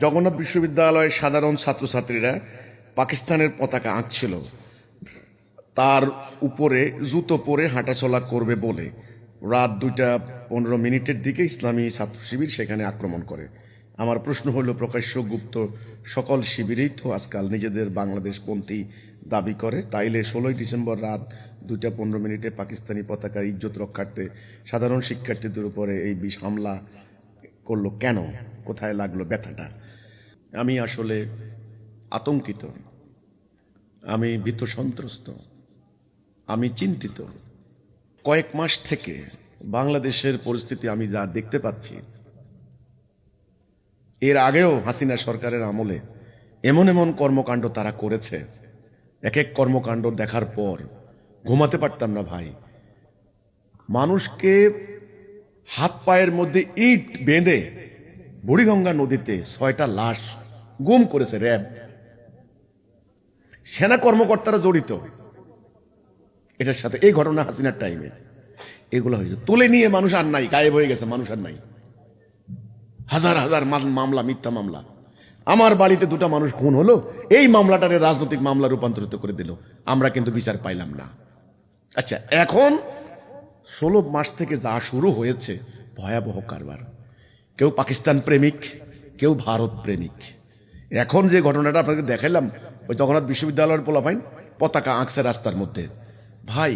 জগন্নাথ বিশ্ববিদ্যালয়ের সাধারণ ছাত্রছাত্রীরা পাকিস্তানের পতাকা আঁকছিল, তার উপরে জুতো পরে হাঁটাচলা করবে বলে রাত 2:15 দিকে ইসলামী ছাত্র শিবির সেখানে আক্রমণ করে। আমার প্রশ্ন হলো, প্রকাশ্য গুপ্ত সকল শিবিরেই তো আজকাল নিজেদের বাংলাদেশপন্থী দাবি করে, তাইলে 16 ডিসেম্বর রাত 2:15 পাকিস্তানি পতাকার ইজ্জত রক্ষার্থে সাধারণ শিক্ষার্থীদের উপরে এই বিষ হামলা করলো কেন? কোথায় লাগলো ব্যথাটা? আমি আসলে আতঙ্কিত, আমি ভীত সন্ত্রস্ত, আমি চিন্তিত। কয়েক মাস থেকে বাংলাদেশের পরিস্থিতি আমি যা দেখতে পাচ্ছি, এর আগেও হাসিনা সরকারের আমলে এমন এমন কর্মকাণ্ড তারা করেছে, এক এক কর্মকাণ্ড দেখার পর ঘুমাতে পারতাম না ভাই। মানুষকে হাত পায়ের মধ্যে ইট বেঁধে বুড়িগঙ্গা নদীতে 6টা লাশ গুম করেছে র্যাব। সেনা কর্মকর্তারা জড়িত এটার সাথে। এই ঘটনা হাসিনার টাইমে এগুলো হয়েছে, তুলে নিয়ে মানুষ আর নাই, গায়েব হয়ে গেছে, মানুষ আর নাই। হাজার হাজার মামলা, মিথ্যা মামলা। আমার বাড়িতে 2টা মানুষ খুন হলো, এই মামলাটারে রাজনৈতিক মামলা রূপান্তরিত করে দিল, আমরা কিন্তু বিচার পাইলাম না। আচ্ছা, এখন 16 মাস থেকে যা শুরু হয়েছে ভয়াবহ কারবার। কেউ পাকিস্তান প্রেমিক, কেউ ভারত প্রেমিক। এখন যে ঘটনাটা আপনাকে দেখাইলাম, ওই জগন্নাথ বিশ্ববিদ্যালয়ের পোলাপাইন পতাকা আঁকছে রাস্তার মধ্যে। ভাই,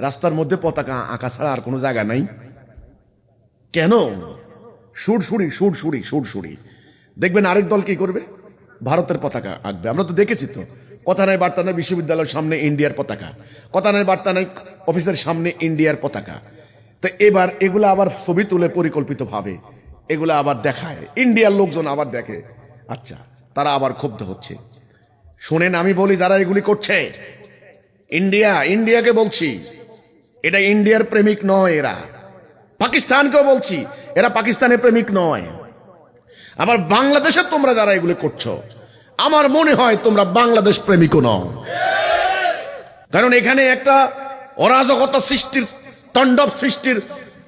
রাস্তার মধ্যে পতাকা আঁকা ছাড়া আর কোনো জায়গা নাই কেন? সুরসুরি দেখবেন আরেক দল কি করবে, ভারতের পতাকা আঁকবে। আমরা তো দেখেছি তো, কথা নাই বার্তা নাই বিশ্ববিদ্যালয়ের সামনে ইন্ডিয়ার পতাকা, কথা নাই বার্তা নাই অফিসের সামনে ইন্ডিয়ার পতাকা। তো এবার এগুলো আবার ছবি তুলে পরিকল্পিত ভাবে এগুলো আবার দেখায়, ইন্ডিয়ার লোকজন আবার দেখে। আচ্ছা, তারা আবার ক্ষুব্ধ হচ্ছে। শোনেন, আমি বলি যারা এগুলি করছে, ইন্ডিয়াকে বলছি, এটা ইন্ডিয়ার প্রেমিক নয় এরা। পাকিস্তানকেও বলছি, এরা পাকিস্তানের প্রেমিক নয়। আবার বাংলাদেশে তোমরা যারা এগুলি করছো, আমার মনে হয় তোমরা বাংলাদেশ প্রেমিকও নও। কারণ এখানে একটা অরাজকতা সৃষ্টির, তাণ্ডব সৃষ্টির,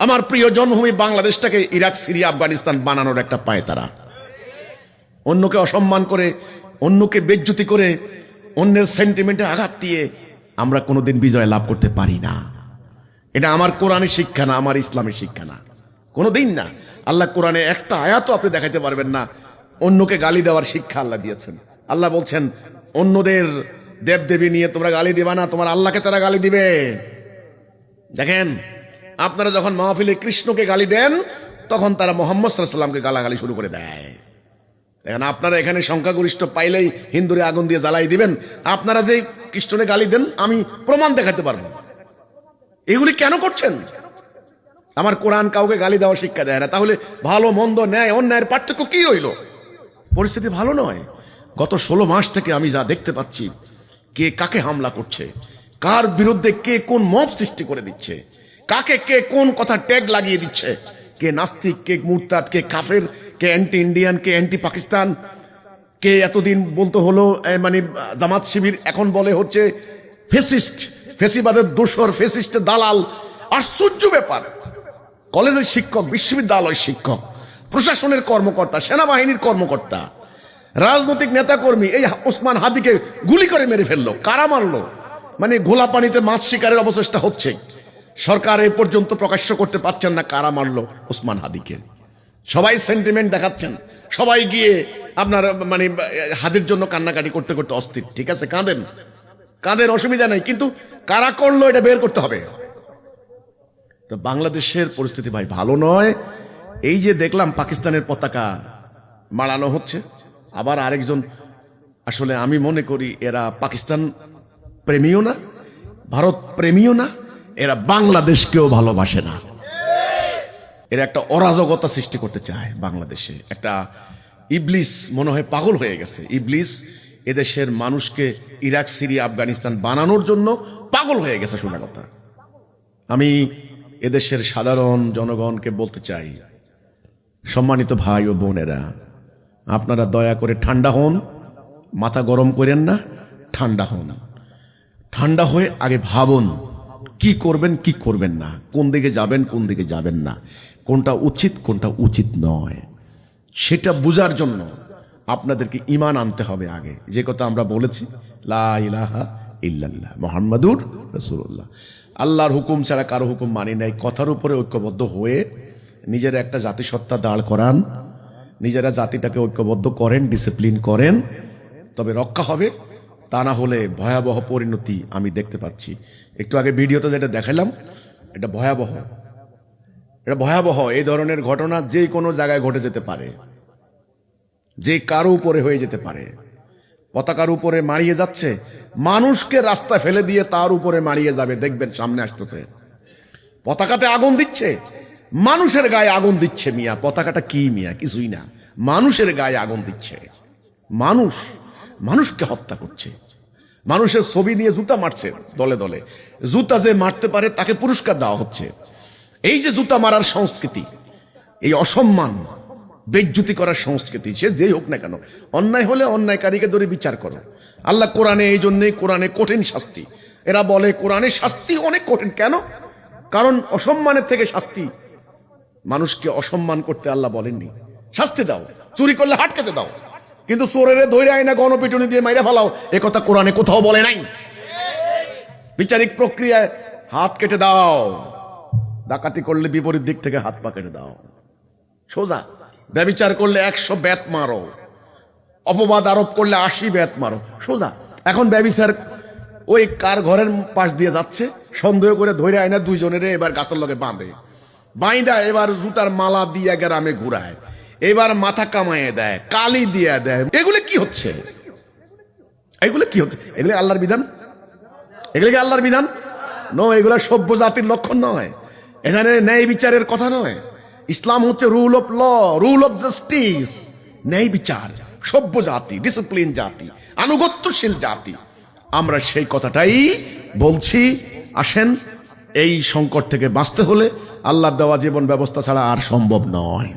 আমার প্রিয় জন্মভূমি বাংলাদেশটাকে ইরাক, সিরিয়া, আফগানিস্তান বানানোর একটা পায় তারা। অন্যকে অসম্মান করে, অন্যকে বেজ্জতি করে, অন্যের সেন্টিমেন্টে আঘাত দিয়ে আমরা কোনোদিন বিজয় লাভ করতে পারি না। এটা আমার কোরআনের শিক্ষা না, আমার ইসলামের শিক্ষা না, কোনোদিন না। আল্লাহ কোরআনে একটা আয়াতও আপনি দেখাইতে পারবেন না অন্যকে গালি দেওয়ার শিক্ষা আল্লাহ দিয়েছেন। আল্লাহ বলছেন, অন্যদের দেবদেবী নিয়ে তোমরা গালি দিবা না, তোমার আল্লাহকে তারা গালি দিবে। দেখেন, আপনারা যখন মাহফিলে কৃষ্ণকে গালি দেন, তখন তারা মুহাম্মদ সাল্লাল্লাহু আলাইহি ওয়াসাল্লামকে গালাগালি শুরু করে দেয়। দেখেন, আপনারা এখানে সংখ্যাগরিষ্ঠ পাইলেই হিন্দুরে আগুন দিয়ে জ্বালাই দিবেন। আপনারা যে কৃষ্ণকে গালি দেন, আমি প্রমাণ দেখাতে পারবো। এগুলি কেন করছেন? আমার কোরআন কাউকে গালি দেওয়ার শিক্ষা দেয় না। তাহলে ভালো মন্দ, ন্যায় অন্যায়ের পার্থক্য কি রইল? পরিস্থিতি ভালো নয়। গত 16 মাস থেকে আমি যা দেখতে পাচ্ছি, কে কাকে হামলা করছে, কার বিরুদ্ধে কে কোন মব সৃষ্টি করে দিচ্ছে, কাকে কে কোন কথা ট্যাগ লাগিয়ে দিচ্ছে, কে নাস্তিক, কে মুরতাদ, কে কাফের, কে অ্যান্টি ইন্ডিয়ান, কে অ্যান্টি পাকিস্তান, কে এতদিন বলতে হলো মানে জামাত শিবির, এখন বলে হচ্ছে ফেসিস্ট, ফেসিবাদের দোসর, ফেসিস্টের দালাল। আশ্চর্য ব্যাপার। কলেজের শিক্ষক, বিশ্ববিদ্যালয়ের শিক্ষক, প্রশাসনের কর্মকর্তা, সেনাবাহিনীর কর্মকর্তা, রাজনৈতিক নেতাকর্মী, এই ওসমান হাদিকে গুলি করে মেরে ফেললো। কারা মারলো? মানে ঘোলা পানিতে মাছ শিকারের অবচেষ্টা হচ্ছে। সরকার এ পর্যন্ত প্রকাশ্য করতে পারছেন না কারা মারলো ওসমান হাদিকে। সবাই সেন্টিমেন্ট দেখাচ্ছেন, সবাই গিয়ে আপনার মানে হাদির জন্য কান্নাকাটি করতে করতে অস্থির। ঠিক আছে, কাঁদেন, অসুবিধা নাই, কিন্তু কারা করলো এটা বের করতে হবে। তো বাংলাদেশের পরিস্থিতি ভাই ভালো নয়। এই যে দেখলাম পাকিস্তানের পতাকা মাড়ানো হচ্ছে, আবার আরেকজন, আসলে আমি মনে করি এরা পাকিস্তান প্রেমীও না, ভারত প্রেমীও না, এরা বাংলাদেশকেও ভালোবাসে না। এরা একটা অরাজকতা সৃষ্টি করতে চায় বাংলাদেশে। একটা ইবলিস মনে হয় পাগল হয়ে গেছে। ইবলিস এদেশের মানুষকে ইরাক, সিরিয়া, আফগানিস্তান বানানোর জন্য পাগল হয়ে গেছে। শোনা কথা, আমি এদেশের সাধারণ জনগণকে বলতে চাই, সম্মানিত ভাই ও বোনেরা, আপনারা দয়া করে ঠান্ডা হন, মাথা গরম করেন না, ঠান্ডা হন। ঠান্ডা হয়ে আগে ভাবুন কি করবেন, কি করবেন না, কোন দিকে যাবেন, কোন দিকে যাবেন না, কোনটা উচিত, কোনটা উচিত নয়, সেটা বুঝার জন্য আপনাদেরকে ঈমান আনতে হবে আগে, যে কথা আমরা বলেছি, লা ইলাহা ইল্লাল্লাহ মুহাম্মাদুর রাসূলুল্লাহ। আল্লাহর হুকুম ছাড়া কারো হুকুম মানি নাই। কথার উপরে ঐক্যবদ্ধ হয়ে নিজের একটা জাতিসত্তা দাঁড় করান, নিজেরা জাতিটাকে ঐক্যবদ্ধ করেন, ডিসিপ্লিন করেন, তবে রক্ষা হবে। তা না হলে ভয়াবহ পরিণতি আমি দেখতে পাচ্ছি। একটু আগে ভিডিওতে যেটা দেখালাম, এটা ভয়াবহ, এটা ভয়াবহ। এই ধরনের ঘটনা যে কোনো জায়গায় ঘটে যেতে পারে, যে কারো উপরে হয়ে যেতে পারে। পতাকার উপরে মারিয়ে যাচ্ছে, মানুষকে রাস্তা ফেলে দিয়ে তার উপরে মারিয়ে যাবে, দেখবেন সামনে আসতেছে। পতাকাতে আগুন দিচ্ছে, মানুষের গায়ে আগুন দিচ্ছে। মিয়া পতাকাটা কি মিয়া? কিছুই না, মানুষের গায়ে আগুন দিচ্ছে। মানুষ মানুষকে হত্যা করছে, মানুষের ছবি নিয়ে জুতা মারছে দলে দলে। জুতা যে মারতে পারে তাকে পুরস্কার দেওয়া হচ্ছে। এই যে জুতা মারার সংস্কৃতি, এই অসম্মান বেজ্জুতি করার সংস্কৃতি, সে যেই হোক না কেন, অন্যায় হলে অন্যায়কারীকে ধরে বিচার করো। আল্লাহ কোরআনে, এই জন্যই কোরআনে কঠিন শাস্তি। এরা বলে কোরআনের শাস্তি অনেক কঠিন। কেন? কারণ অসম্মানের থেকে শাস্তি। মানুষকে অসম্মান করতে আল্লাহ বলেননি শাস্তি দাও, চুরি করলে হাত কেটে দাও, কিন্তু চোরের ধরে আইনা গণপিটুনি দিয়ে মাইরা ফেলাও, এ কথা কোরআনে কোথাও বলে নাই। বিচারিক প্রক্রিয়ায় হাত কেটে দাও, ডাকাতি করলে বিপরীত দিক থেকে হাত পা কেটে দাও, সোজা। ব্যভিচার করলে 100 বেত মারো, অপবাদ আরোপ করলে 80 বেত মারো, সোজা। এখন ব্যভিচার ওই কার ঘরের পাশ দিয়ে যাচ্ছে, সন্দেহ করে ধরে আয়না দুইজনের এবার গাছের লগে বাঁধে, বাইন্দা এবার জুতার মালা দিয়ে গ্রামে ঘুরায়, এবার মাথা কামাইয়ে দেয়, কালি দিয়ে দেয়। এগুলো কি হচ্ছে? এগুলো কি হচ্ছে? এগুলো আল্লাহর বিধান? এগুলো কি আল্লাহর বিধান? এগুলো সভ্য জাতির লক্ষণ নয়। এখানে ন্যায় বিচারের কথা নয়। ইসলাম হচ্ছে rule of law, rule of justice, ন্যায় বিচার। সভ্য জাতি, ডিসিপ্লিন জাতি, আনুগত্যশীল জাতি। আমরা সেই কথাটাই বলছি। আসেন, এই সংকট থেকে বাঁচতে হলে আল্লাহর দেওয়া জীবন ব্যবস্থা ছাড়া আর সম্ভব নয়।